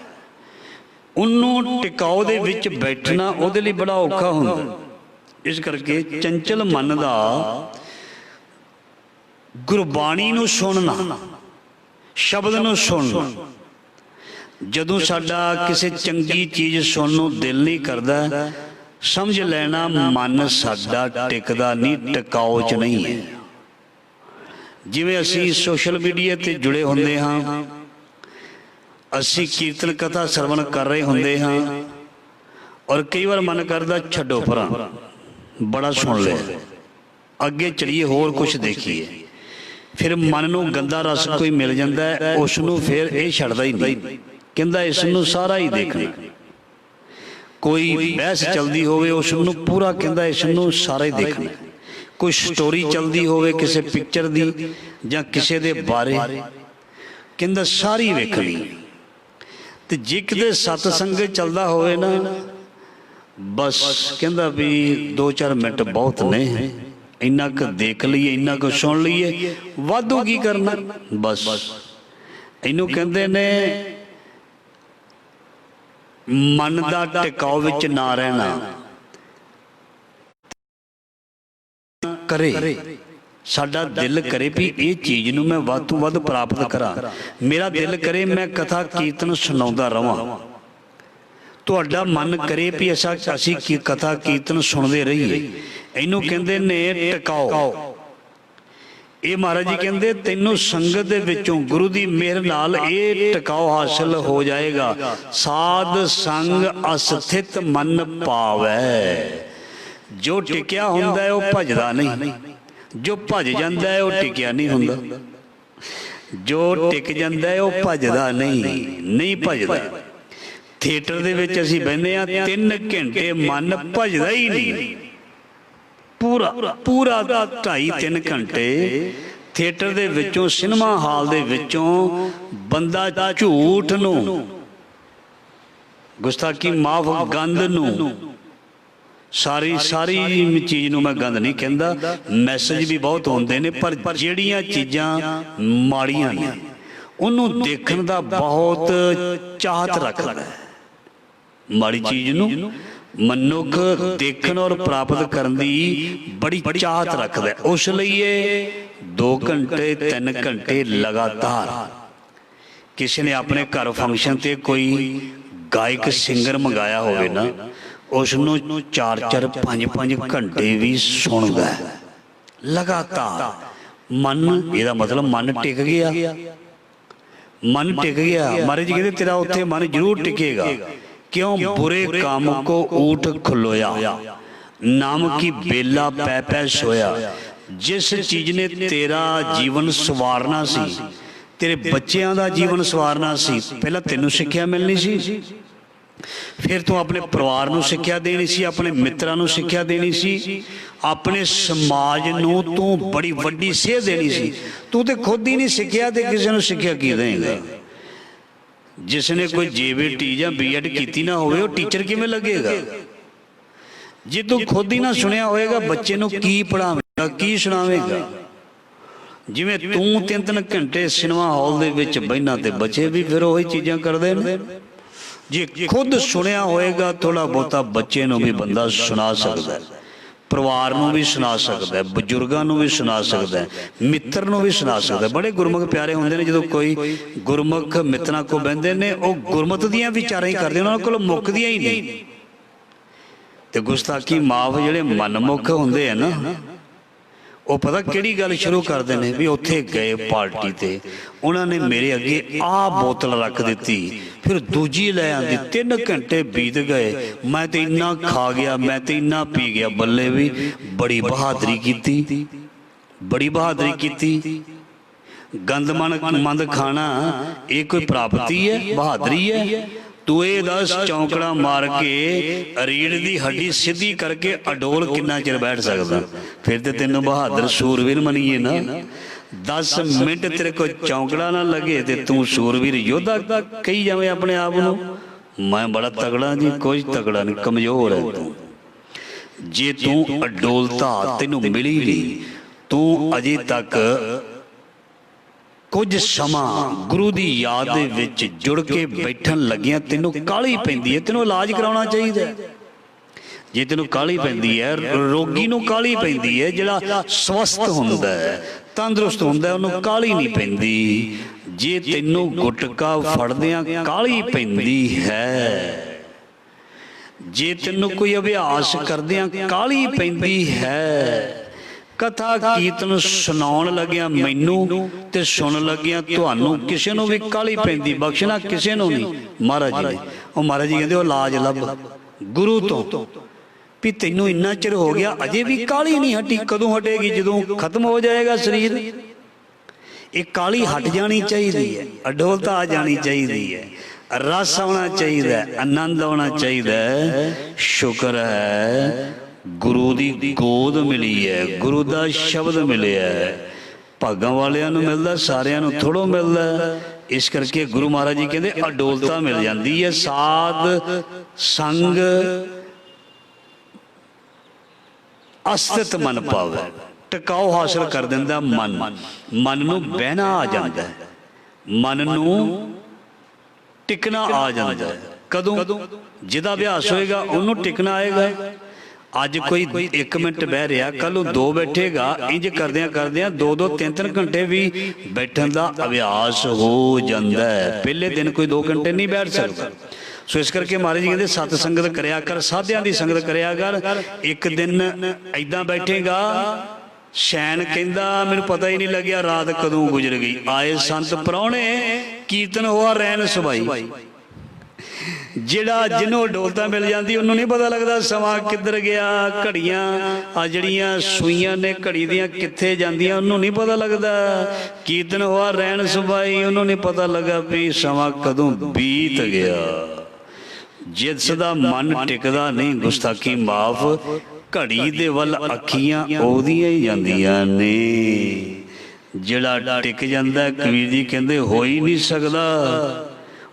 उन्होंने टिकाऊ दे विच बैठना उहदे लई बड़ा औखा हुंदा। इस करके चंचल मन दा गुरबाणी नूं सुनना, शब्द नूं सुनना, जदों साडा किसी चंगी चीज़ सुनन नूं दिल नहीं करदा, समझ लेना मन साडा टिकदा नहीं, टिकाऊ च नहीं है। जिवें असीं सोशल मीडिया ते जुड़े हुंदे हां, असी कीर्तन कथा सरवण कर रहे होंदे हाँ, और कई बार मन करदा छड्डो परां, बड़ा सुन लिया, अगे चलिए होर कुछ देखिए। फिर मन नूं गंदा रस कोई मिल जाता है, उसनूं फिर ये छड्डदा ही नहीं, कहंदा इसनूं सारा ही देखना। कोई बहस चलती होवे उसनूं पूरा कहंदा इसनूं सारा ही देखना। कोई स्टोरी चलती होवे किसी पिक्चर दी जां किसी दे बारे, कहंदा सारी वेखनी। तो जे किते सतसंग चलता होवे ना, बस कहंदा भी 2-4 मिनट बहुत ने, इन्ना क देख लीए, इन्ना क सुन लीए, वाधू की करना। बस इनू कहंदे ने मन दा टिकाऊ विच ना रहना। करे साडा दिल करे भी ये चीज़ नूं मैं वध तों वध प्राप्त करा, मेरा दिल करे मैं कथा कीर्तन सुणाउंदा रवां, तुहाडा मन करे भी असीं कथा कीर्तन सुणदे रहीए, इनू कहंदे ने टिकाओ। ये महाराज जी कहंदे तैनूं संगत दे विचों गुरु दी मेहर नाल ये टिकाओ हासिल हो जाएगा। साध संग अस्थित मन पावै। जो टिकिया हुंदा है वह भजदा नहीं, जो भज जाता है वह टिकिया नहीं हुंदा, जो टिक जाता है वह भजदा नहीं भजदा। थिएटर दे विच असीं बहिंदे आ 3 घंटे मन भजदा ही नहीं, पूरा 2.5-3 घंटे थिएटर दे विचों, सिनेमा हाल दे विचों बंदा झूठ नूं, गुस्ताखी माफ, गंद नूं, सारी चीज़ नूं मैं गंद नहीं कहंदा, मैसेज भी बहुत होंदे ने, पर जिहड़ियां चीज़ां माड़ियां ने उन्हों देखण दा बहुत चाहत रखदा है। माड़ी चीज़ नूं मनुख देखण और प्राप्त करन दी बड़ी चाहत रखदा है। उस लई 2 घंटे 3 घंटे लगातार किसी ने अपने घर फंक्शन ते कोई गायक सिंगर मंगाया होवे ना, उसनों 4-4 5-5 घंटे भी सुनदा है लगातार। मन इहदा मतलब मन टिक गया, मन टिक गया। महाराज जी कहते तेरा उत्थे मन जरूर टिकेगा। क्यों? बुरे काम को ऊठ खलोया, नाम की बेला पै पै सोया। जिस चीज़ ने तेरा जीवन सवारना सी, तेरे बच्चों का जीवन सवारना सी, पहला तेनों सिक्ख्या मिलनी सी, फिर तू अपने परिवार नूं सिक्ख्या देनी सी, अपने मित्रां नूं सिक्ख्या देनी सी, अपने समाज नूं तू बड़ी वड्डी सेध देनी सी। तू तो खुद ही नहीं सिक्ख्या ते किसी नूं सिक्ख्या की देगा? जिसने कोई JBT या BEd की ना होवे वो टीचर किवें लगेगा? जे तू खुद ही ना सुनिया होएगा बच्चे नूं की पढ़ावेगा, की सुणावेगा? जिवें तू 3-3 घंटे सिनेमा हॉल दे विच बहिना ते बच्चे भी फिर वही चीज़ां करदे ने। जे खुद सुनिया होएगा थोड़ा बहुता बच्चे नूं भी बंदा सुना सकदा है, परिवार नूं भी सुना सकदा है, बजुर्गां नूं भी सुना सकदा है, मित्र नूं भी सुना सकदा है। बड़े गुरमुख प्यारे हुंदे ने जदों कोई गुरमुख मित्रां कोल बहिंदे ने, वो गुरमत दीयां विचारां ही करदे, उन्हां कोल मुक्कदियां ही नहीं। ते गुस्ताखी माफ जिहड़े मनमुख हुंदे हैं ना, वो पता किहड़ी गल शुरू करते हैं भी उत्थे गए पार्टी ते उन्होंने मेरे अगे आ बोतल रख दी, फिर दूजी लै आंदी, 3 घंटे बीत गए, मैं तो इन्ना खा गया, मैं तो इन्ना पी गया। बल्ले भी बड़ी बहादरी की, बड़ी बहादरी की। गंदमंद खाना ये कोई प्राप्ति है, बहादरी है? तू ये दस चौंकड़ा मार के रीढ़ की हड्डी सीधी करके अडोल कितना चिर बैठ सकता? फिर तो तेन बहादुर सूरवीर मनीए ना। 10 मिनट तेरे को चौंकड़ा ना लगे तो तू सूरवीर योद्धा कही जावे अपने आप को। मैं बड़ा तगड़ा जी, कोई तगड़ा नहीं, कमजोर है तू। जे तू अडोलता तेनू मिली नहीं, तू अजे तक कुछ समा गुरु की याद विच जुड़ के बैठन लगिया तेनों काली पैंदी है, तेनों इलाज कराउणा चाहिए। जे तेनों काली पैंदी है, रोगी नूं काली पैंदी है, जिहड़ा स्वस्थ हुंदा है, तंदुरुस्त हुंदा है, उन्होंने काली नहीं पैंदी। जे तेनों गुटका फड़दियां काली पैंदी है, जे तेनों कोई अभ्यास करदियां काली पैंदी है, कथा कीर्तन सुनाउण लग्या मैनू ते सुन लग्या तुहानू, किसी नूं भी काली पैंदी, बख्शना किसी नूं नहीं। महाराज जी ने वो महाराज जी कहंदे वो लाज लभ गुरु तो भी तैनू इन्ना चिर हो गया अजे भी काली नहीं हटी, कदों हटेगी? जदों खत्म हो जाएगा शरीर। एक काली हट जानी चाहिए, अडोलता आ जानी चाहिए, रस आना चाहिए, आनंद आना चाहिए। शुक्र है गुरु की गोद मिली है, गुरु का शब्द मिले है। भागां वालियां नूं मिलदा, सारियां नूं थोड़ों मिलदा। इस करके गुरु महाराज जी कहते अडोलता मिल जाती है। साध संग अस्तित मन पावे, टिकाऊ हासिल कर दिंदा मन। मन नूं बहना आ जाता है, मन नूं टिकना आ जाता है। कदों? जिहदा अभ्यास होएगा उन्हों टिकना आएगा। अज कोई 1 मिनट बह रहा, कल 2 बैठेगा। इंज करदियां करदियां 2-2 3-3 घंटे भी बैठन का अभ्यास हो जाता है। पहले दिन कोई 2 घंटे नहीं बैठ सकता। सो इस करके महाराज जी कहते सत संगत करया कर, साधियां की संगत करया कर। एक दिन ऐदां बैठेगा, शैन कहंदा मैनूं पता ही नहीं लग्या रात कदों गुजर गई। आए संत प्राहुणे, कीर्तन हुआ रैन सभाई। जिहड़ा जिन्हों अडोलता मिल जाती उन्होंने नहीं पता लगता समा किधर गया, घड़ियां आ जड़ियां सूइयां ने घड़ी दियां कित्थे जांदियां उन्होंने नहीं पता लगता। कीर्तन हुआ रैन सभाई, उन्होंने पता लगा भी समा कदों बीत गया। जिसदा मन टिकदा नहीं, गुस्ताखी माफ, घड़ी दे वल अखियां ओदियां ही जांदियां ने। जिहड़ा टिक जांदा कबीर जी कहंदे हो ही नहीं सकदा,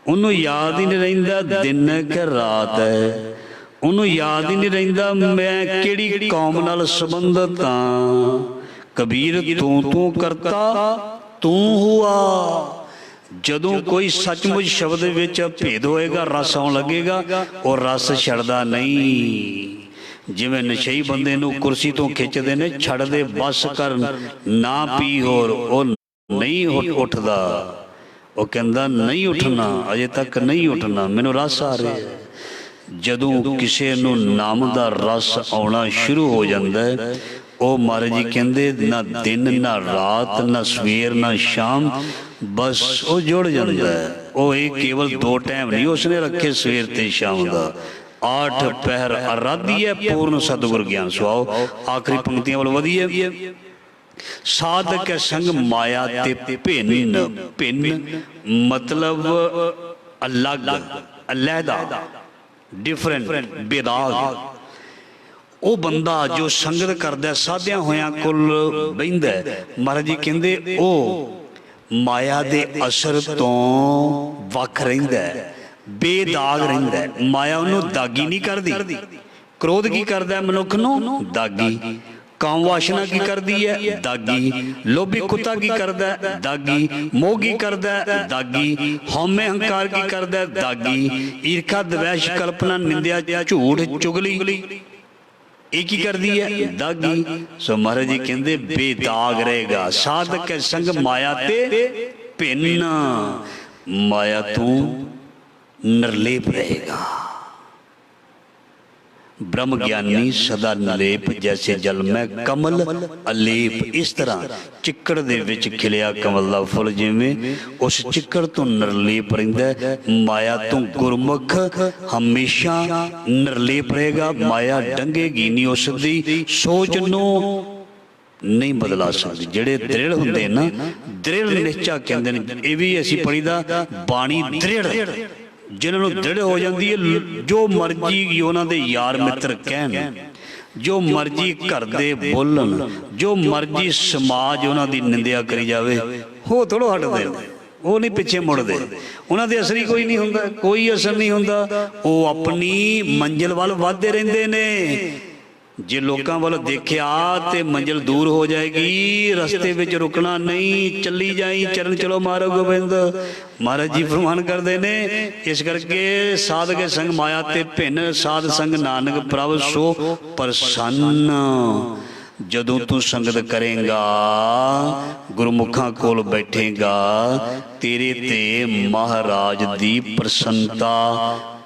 उन्हों याद ही नहीं रहिंदा दिन के रात है। उन्हों याद ही नहीं रहिंदा मैं किहड़ी कौम नाल संबंधित हां। कबीर तू करता तू हुआ। जदों कोई सचमुच शब्द विच भेद होएगा, रस आउण लगेगा, और रस छड़दा नहीं। जिवें नशई बंदे नूं कुर्सी तो खिंचदे ने, छड़ दे बस कर ना पी होर, ओ नहीं उठदा। वो कहंदा नहीं उठना, अजे तक नहीं उठना, मैनू रस आ रहा है। जदों किसी नूं नाम दा रस आउणा शुरू हो जाता है, वो महाराज जी कहंदे ना दिन ना रात ना सवेर ना शाम, बस वो जुड़ जाता है। वो एक केवल 2 टाइम नहीं उसने रखे, सवेर ते शाम का 8 पहर आराधी है। पूर्ण सतगुर ज्ञान सुआओ। आखिरी पंक्तियां वाल वधिए। साधक संग माया ते भिन्न, भिन्न मतलब अलग, अलहदा, डिफरेंट बेदाग। ਉਹ ਬੰਦਾ ਜੋ ਸੰਗਤ ਕਰਦਾ ਸਾਧਿਆਂ ਹੋਇਆਂ ਕੋਲ ਬਹਿੰਦਾ, ਮਹਾਰਾਜ ਜੀ ਕਹਿੰਦੇ ਉਹ ਮਾਇਆ ਦੇ ਅਸਰ ਤੋਂ ਵੱਖ ਰਹਿੰਦਾ, ਬੇਦਾਗ ਰਹਿੰਦਾ। ਮਾਇਆ ਉਹਨੂੰ ਦਾਗੀ ਨਹੀਂ ਕਰਦੀ। ਕ੍ਰੋਧ ਕੀ ਕਰਦਾ ਮਨੁੱਖ ਨੂੰ? ਦਾਗੀ। ਕਾਮ ਵਾਸ਼ਨਾ ਕੀ ਕਰਦੀ ਹੈ? ਦਾਗੀ। ਲੋਭੀ ਕੁੱਤਾ ਕੀ ਕਰਦਾ? ਦਾਗੀ। ਮੋਹ ਕੀ ਕਰਦਾ? ਦਾਗੀ। ਹਉਮੈ ਹੰਕਾਰ ਕੀ ਕਰਦਾ? ਦਾਗੀ। ਈਰਖਾ ਦਵੈਸ਼ ਕਲਪਨਾ ਨਿੰਦਿਆ ਝੂਠ ਚੁਗਲੀ ਇਹ ਕੀ ਕਰਦੀ ਹੈ? ਦਾਗੀ। ਸੋ ਮਹਾਰਾਜ ਜੀ ਕਹਿੰਦੇ ਬੇਦਾਗ ਰਹੇਗਾ। ਸਾਧਕ ਹੈ ਸੰਗ ਮਾਇਆ ਤੇ ਭਿੰਨ, ਮਾਇਆ ਤੋਂ ਨਿਰਲੇਪ ਰਹੇਗਾ। ब्रह्म ज्ञानी सदा नलेप, जैसे जल में कमल अलेप। इस तरह चिक्कड़ दे विच खिलिया कमल दा फुल जिवें उस चिक्कड़ तो निरलेप रहिंदा है। माया तो गुरमुख हमेशा निरलेप रहेगा। माया डंगेगी नहीं, उसदी सोच नूं नहीं बदला सकती। जिहड़े दृढ़ हुंदे ना, दृढ़ निश्चा कहंदे ने, इह भी असीं पढ़ीदा बाणी दृढ़, जिन्हों दृढ़ हो जाती है। जो मर्जी उन्होंने दे यार मित्र कहन, जो मर्जी घर दे बोलन, जो मर्जी समाज उन्होंने निंदिया करी जावे, वो थोड़ा हटदे, वो नहीं पिछे मुड़ते। उन्होंने दे असर ही कोई नहीं हुंदा, कोई असर नहीं हुंदा। वो अपनी मंजिल वाल वधदे रहिंदे ने। जे लोगों वाल देखिया तो मंजिल दूर हो जाएगी, रस्ते विच रुकना नहीं, चली जाई चरण चलो मारो गोबिंद। महाराज जी फरमान करते ने, इस करके साध के संग माया ते भिन्न, साध संग नानक प्रभ सो प्रसन्न। जदों तू संगत करेगा, गुरमुखां कोल बैठेगा, तेरे ते महाराज दी प्रसन्नता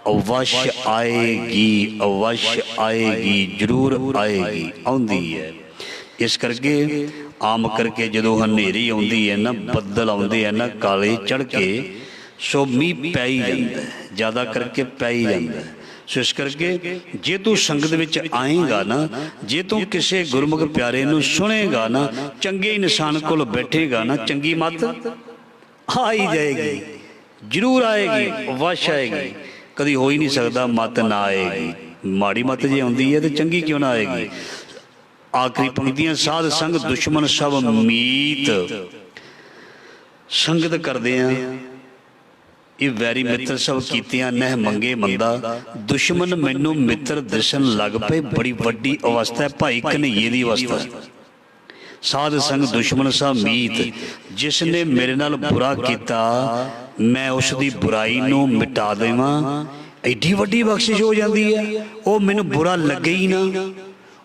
अवश्य आएगी, अवश्य आएगी, जरूर आएगी, आउंदी है। इस करके आम करके जदों हनेरी आउंदी है ना, बदल आउंदे है ना काले चढ़ के, सो मीह पै ही जांदा है, ज़्यादा करके पै ही जांदा है। सो इस करके जे तू संगत विच आएगा ना, जे तू किसी गुरमुख प्यारे नूं सुनेगा ना, चंगे इंसान कोल बैठेगा ना, चंगी मत आ ही जाएगी, जरूर आएगी, अवश्य आएगी। कभी हो ही नहीं सकता मत ना आएगी। माड़ी मत जे आउंदी है तो चंगी क्यों ना आएगी। आखिरी पंक्तियां, साध संग दुश्मन सब मीत। संगत करदे आ ये वैरी मित्र सब कीतियां नह मंगे मंदा, दुश्मन मैनू मित्र दिसन लग पे। बड़ी वड्डी अवस्था है भाई कन्हैये दी अवस्था। साध संग दुश्मन सब मीत, जिसने मेरे नाल बुरा किया मैं उसकी बुराई नूं मिटा देवां। एडी वड्डी बख्शिश हो जाती है। वो मैनू बुरा लगे ही ना,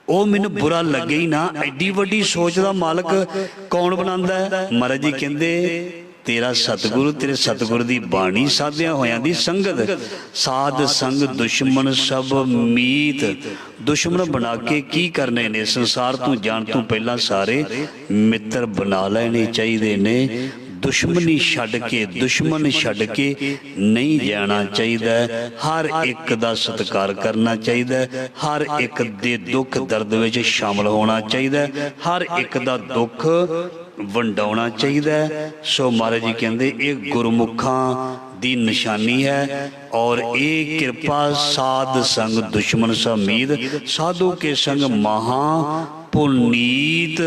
वो मैनू बुरा लगे ही ना। एडी वड्डी सोच का मालक कौन बनांदा है? महाराज जी कहंदे तेरा सतगुरु, तेरे सतगुरु की बाणी, साधियां होयां दी संगत। साध संग दुश्मन सब मीत। दुश्मन बना के की करने ने? संसार तू जान तू पहला सारे मित्र बना लेने चाहिए ने। दुश्मनी छड्ड के, दुश्मन छड्ड के नहीं जाना चाहिए। हर एक दा सत्कार करना चाहिए, हर एक दे दुख दर्द विच शामिल होना चाहिए, हर एक दा दुख वंडाउणा चाहिए। सो महाराज जी कहते ये गुरमुखां दी निशानी है। और ये कृपा साध संग दुश्मन समीत, साधु के संग महा पुनीत।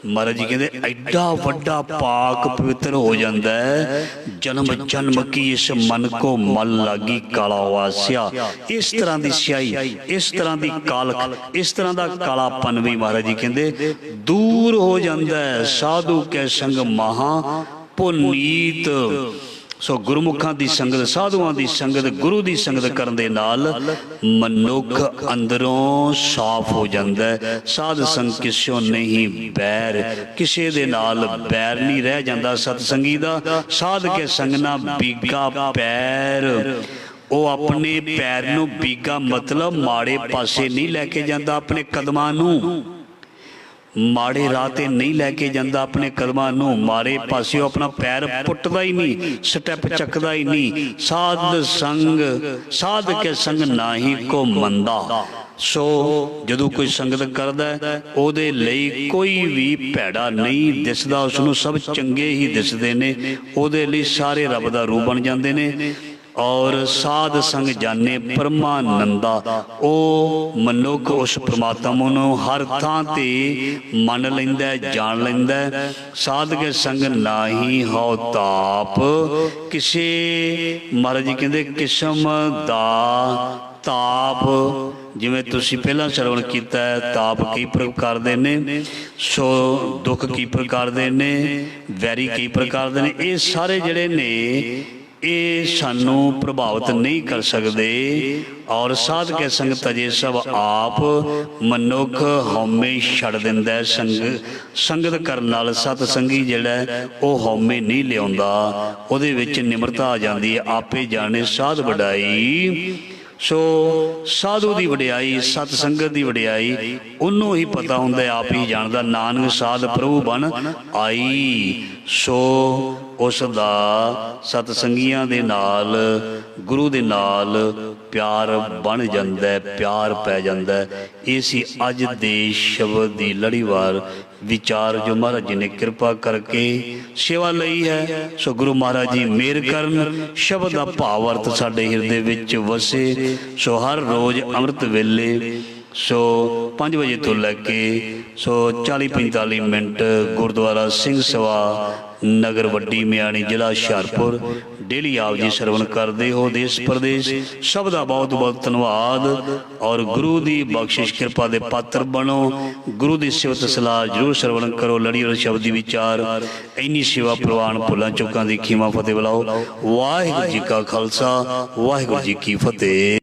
महाराज जी कहते एडा वड्डा पाक पवित्र हो जाता है। जन्म जन्म की इस मन को मल लागी काला वासिया। इस तरह की स्याही, इस तरह की कालख, इस तरह का कालापन भी महाराज जी कहते दूर हो जाता है। साधु के संग महा पुनीत। सो गुरमुखां दी संगत, साधुआं दी संगत, गुरु दी संगत करन दे नाल मनुख अंदरों साफ हो जाता है। साध संग किस्यों नहीं बैर, किसी दे नाल बैर नहीं रह जाता सतसंगी दा। साध के संग ना बीगा पैर। वो अपने पैर नूं बीगा मतलब माड़े पासे नहीं लैके जाता, अपने कदमां नूं माड़े राह ते नहीं लैके जाता, अपने कदमां नूं माड़े पासे अपना पैर पुटदा ही नहीं, स्टैप चकदा ही नहीं। साध संग, साध के संग ना ही को मंदा। सो जदों कोई संगत करदा है उहदे लई कोई भी भैड़ा नहीं दिसदा, उसनूं सब चंगे ही दिसदे ने। उहदे लई सारे रब दा रूप बन जांदे ने। और साध संग जाने परमानंदा। ओ मनुख उस परमात्मा नूं हर थां ते मन लैंदा जान लैंदा। साध के संग नाही हो ताप, किसे महाराज जी कहंदे किस्म दा ताप। जिवें तुसीं पहलां श्रवण कीता है, ताप कई प्रकार दे ने, सो दुख कई प्रकार दे ने, वैरी कई प्रकार दे ने। ये सारे जिहड़े ने ये सानू प्रभावित नहीं कर सकते। और साध के संग तजे सब आप, मनुख हौमे छड़ दिंदा है। संगत करन नाल सतसंगी जिहड़ा वो हौमे नहीं लिआउंदा, उहदे विच निमरता आ जांदी है। आपे जाने साध वडाई, सो साधु की वडियाई, सतसंगत की वडियाई उन्होंने ही पता हुंदा, आप ही जानदा। नानक साध प्रभु बन आई, सो उस दा सतसंगियां दे नाल, गुरु दे नाल प्यार बन जांदा है, प्यार पै जांदा है। ये सी अज दे शब्द दी लड़ीवार विचार जो महाराज जी ने कृपा करके सेवा लई है। सो गुरु महाराज जी मेहर करन, शब्द का भाव अर्थ साडे हिरदे विच वसे। सो हर रोज़ अमृत वेले सो 5 बजे तो लैके 40-45 मिनट गुरुद्वारा सिंह सभा नगर वड्डी मियाणी जिला हुशियारपुर डेली आप जी श्रवण करते हो। देश प्रदेश सब का बहुत बहुत धन्यवाद। और गुरु की बख्शिश कृपा के पात्र बनो। गुरु की सिफत सलाह जरूर श्रवण करो। लड़ी और शब्दी विचार इन्नी सेवा प्रवान भुलां चुकां दी खीमा फतेह बुलाओ। वाहिगुरू जी का खालसा, वाहिगुरू जी की फतेह।